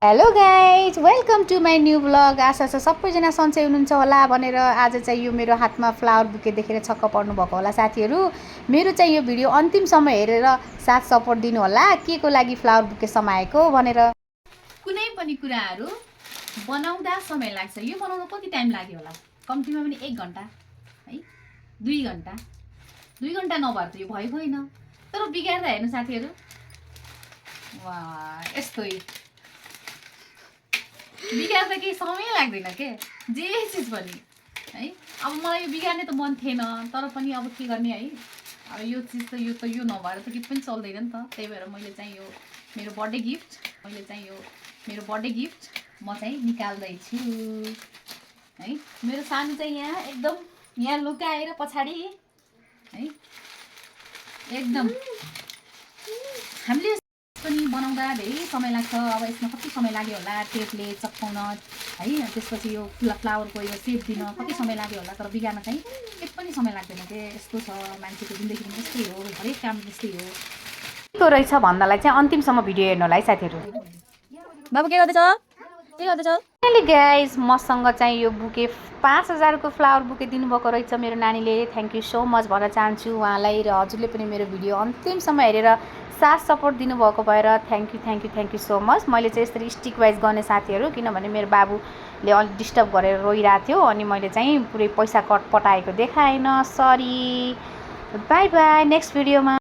Hello guys welcome to my new blog. आशा छ सबैजना सन्चै हुनुहुन्छ होला भनेर आज चाहिँ यो मेरो हातमा फ्लावर बुके देखेर छक्क पर्नुभएको होला साथीहरू। मेरो चाहिँ यो भिडियो अन्तिमसम्म हेरेर साथ सपोर्ट दिनु होला के को लागि फ्लावर बुके समाएको भनेर। कुनै पनि कुराहरू बनाउँदा समय लाग्छ। यो बनाउन कति टाइम लाग्यो होला? कम्तीमा पनि 1 घन्टा है, 2 घन्टा। 2 घन्टा नभएर त यो भएन। तर बिगार्दा हेर्नु साथीहरू, वाह यस्तै बिगार्दा केही समय लाग्दैन के, जे चिज पनि है। अब मलाई यो बिगार्ने त मन थिएन, तर पनि अब के गर्ने है। अब यो चिज त यो नभएर त केही पनि चल्दैन नि त। त्यही भएर मैले चाहिँ यो मेरो बर्थडे गिफ्ट म चाहिँ निकाल्दैछु है। मेरो सानो चाहिँ यहाँ एकदम यहाँ लुकाएर पछाडि है, एकदम हामीले पनि बनाउँदा धेरै समय लाग्छ। अब यसमा कति समय लाग्यो होला टेपले चप्काउन है, त्यसपछि यो फ्लावरको यो सेप दिन कति समय लाग्यो होला। तर बिगार्न चाहिँ केही पनि समय लाग्दैन के। यस्तो छ मान्छेको जिन्दगी पनि यस्तै हो, हरेक काम त्यस्तै हो। के रहेछ भन्नलाई चाहिँ अन्तिमसम्म भिडियो हेर्नु होला है साथीहरू। बाबु के गर्दैछ? अहिले गाइज मसँग चाहिँ यो बुके 5000 को फ्लावर बुके दिनुभएको रहेछ मेरो नानीले। थ्याङ्क यू सो मच भन्न चाहन्छु उहाँलाई। र हजुरले पनि मेरो भिडियो अन्तिमसम्म हेरेर साथ सपोर्ट दिनुभएको भएर थ्याङ्क यू सो मच। मैले चाहिँ यसरी स्टिक वाइज गर्ने साथीहरू, किनभने मेरो बाबुले अलिक डिस्टर्ब गरेर रोइरहेको थियो अनि मैले चाहिँ पुरै पैसा कट पटाएको देखाएन, सरी। बाई बाई, नेक्स्ट भिडियोमा।